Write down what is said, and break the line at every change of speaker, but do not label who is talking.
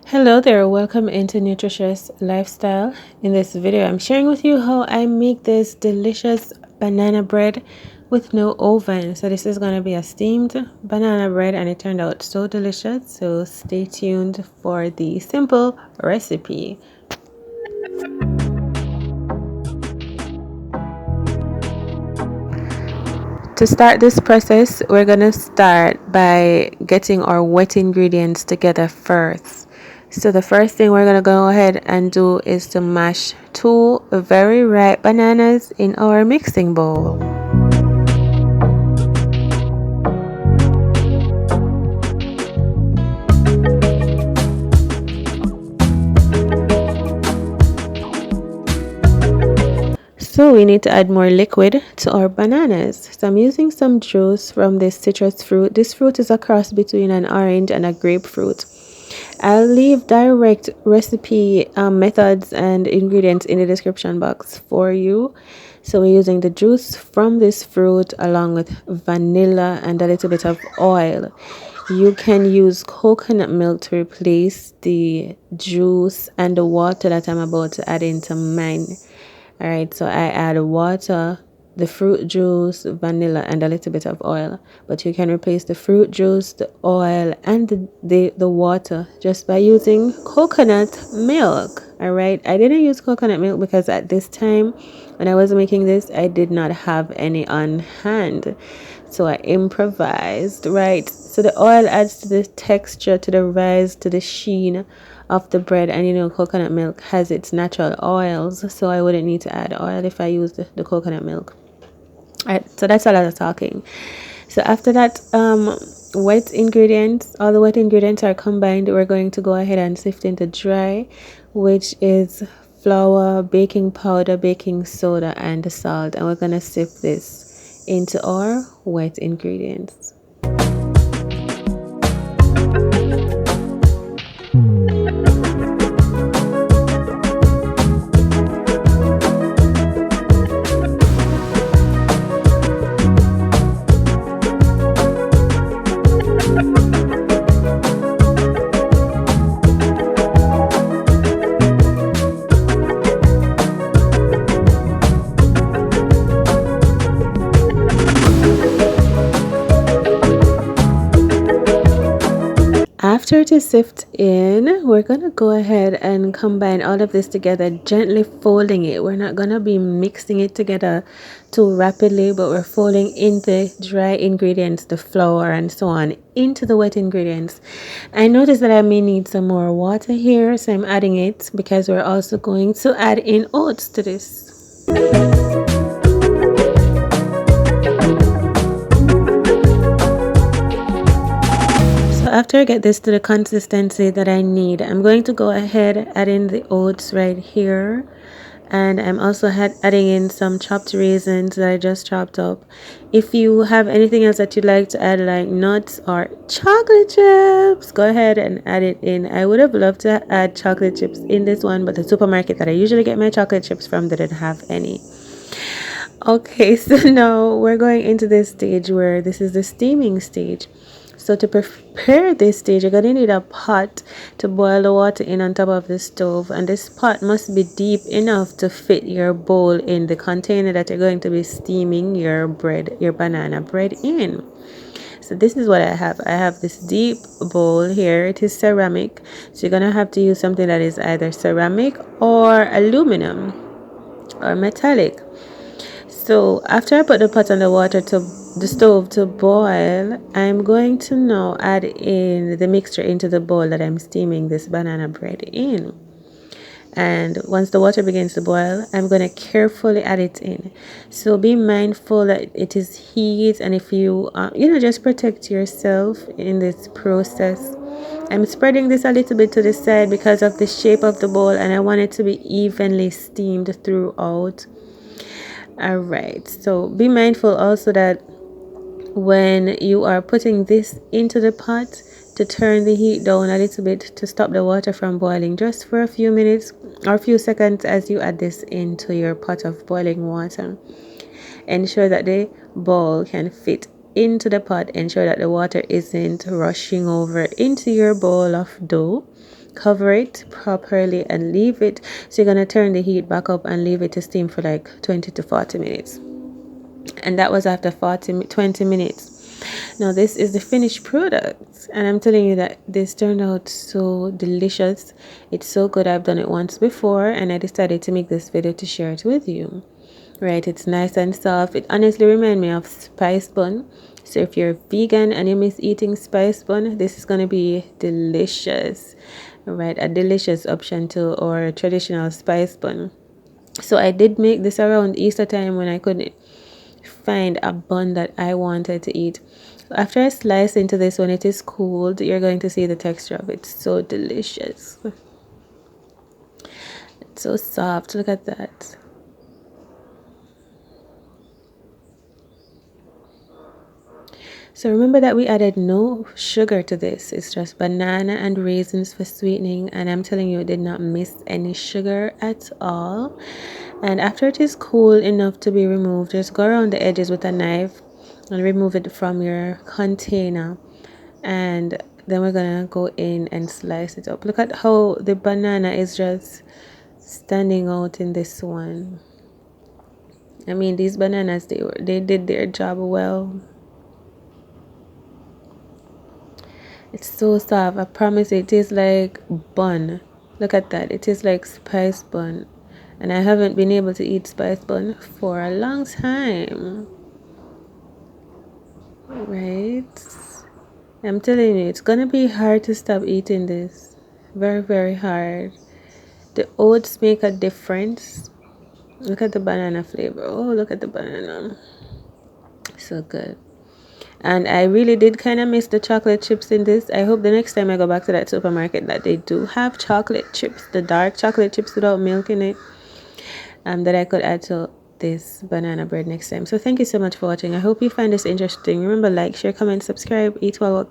Hello there, welcome into Nutritious Lifestyle. In this video, I'm sharing with you how I make this delicious banana bread with no oven. So this is going to be a steamed banana bread and it turned out so delicious. So stay tuned for the simple recipe. To start this process, we're going to start by getting our wet ingredients together first. So the first thing we're going to go ahead and do is to mash two very ripe bananas in our mixing bowl. So we need to add more liquid to our bananas. So I'm using some juice from this citrus fruit. This fruit is a cross between an orange and a grapefruit. I'll leave direct recipe methods and ingredients in the description box for you. So we're using the juice from this fruit along with vanilla and a little bit of oil. You can use coconut milk to replace the juice and the water that I'm about to add into mine. All right, so I add water, the fruit juice, vanilla, and a little bit of oil. But you can replace the fruit juice, the oil, and the water just by using coconut milk. All right, I didn't use coconut milk because at this time when I was making this, I did not have any on hand. So I improvised, right? So the oil adds to the texture, to the rise, to the sheen of the bread, and coconut milk has its natural oils, so I wouldn't need to add oil if I use the coconut milk. All right, so that's a lot of talking. So after that, wet ingredients, all the wet ingredients are combined. We're going to go ahead and sift into dry, which is flour, baking powder, baking soda, and salt, and we're going to sift this into our wet ingredients. After it is sifted in, we're going to go ahead and combine all of this together, gently folding it. We're not going to be mixing it together too rapidly, but we're folding in the dry ingredients, the flour and so on, into the wet ingredients. I noticed that I may need some more water here, so I'm adding it because we're also going to add in oats to this. After I get this to the consistency that I need, I'm going to go ahead add in the oats right here, and I'm also adding in some chopped raisins that I just chopped up. If you have anything else that you'd like to add, like nuts or chocolate chips, go ahead and add it in. I would have loved to add chocolate chips in this one, but the supermarket that I usually get my chocolate chips from didn't have any. Okay, so now we're going into this stage where this is the steaming stage. So to prepare this stage, you're going to need a pot to boil the water in on top of the stove. And this pot must be deep enough to fit your bowl in the container that you're going to be steaming your bread, your banana bread in. So this is what I have. I have this deep bowl here. It is ceramic. So you're going to have to use something that is either ceramic or aluminum or metallic. So after I put the pot on the stove to boil, I'm going to now add in the mixture into the bowl that I'm steaming this banana bread in. And once the water begins to boil, I'm going to carefully add it in. So be mindful that it is heat, and if you just protect yourself in this process. I'm spreading this a little bit to the side because of the shape of the bowl, and I want it to be evenly steamed throughout. All right, so be mindful also that when you are putting this into the pot, to turn the heat down a little bit to stop the water from boiling just for a few minutes or a few seconds as you add this into your pot of boiling water. Ensure that the bowl can fit into the pot. Ensure that the water isn't rushing over into your bowl of dough. Cover it properly and leave it. So you're going to turn the heat back up and leave it to steam for like 20 to 40 minutes. And that was after 20 minutes. Now this is the finished product, and I'm telling you that this turned out so delicious. It's so good. I've done it once before, and I decided to make this video to share it with you. Right, it's nice and soft. It honestly reminds me of spiced bun. So if you're vegan and you miss eating spiced bun, this is going to be delicious. Right, a delicious option to our traditional spiced bun. So I did make this around Easter time when I couldn't find a bun that I wanted to eat. After I slice into this, when it is cooled, you're going to see the texture of it. So delicious. It's so soft. Look at that. So remember that we added no sugar to this. It's just banana and raisins for sweetening. And I'm telling you, it did not miss any sugar at all. And after it is cool enough to be removed, just go around the edges with a knife and remove it from your container. And then we're gonna go in and slice it up. Look at how the banana is just standing out in this one. I mean, these bananas, they did their job well. It's so soft. I promise it tastes like bun. Look at that. It tastes like spice bun. And I haven't been able to eat spice bun for a long time. Right? I'm telling you, it's gonna be hard to stop eating this. Very, very hard. The oats make a difference. Look at the banana flavor. Oh, look at the banana. So good. And I really did kind of miss the chocolate chips in this. I hope the next time I go back to that supermarket that they do have chocolate chips, the dark chocolate chips without milk in it, that I could add to this banana bread next time. So thank you so much for watching. I hope you find this interesting. Remember, like, share, comment, subscribe, eat well,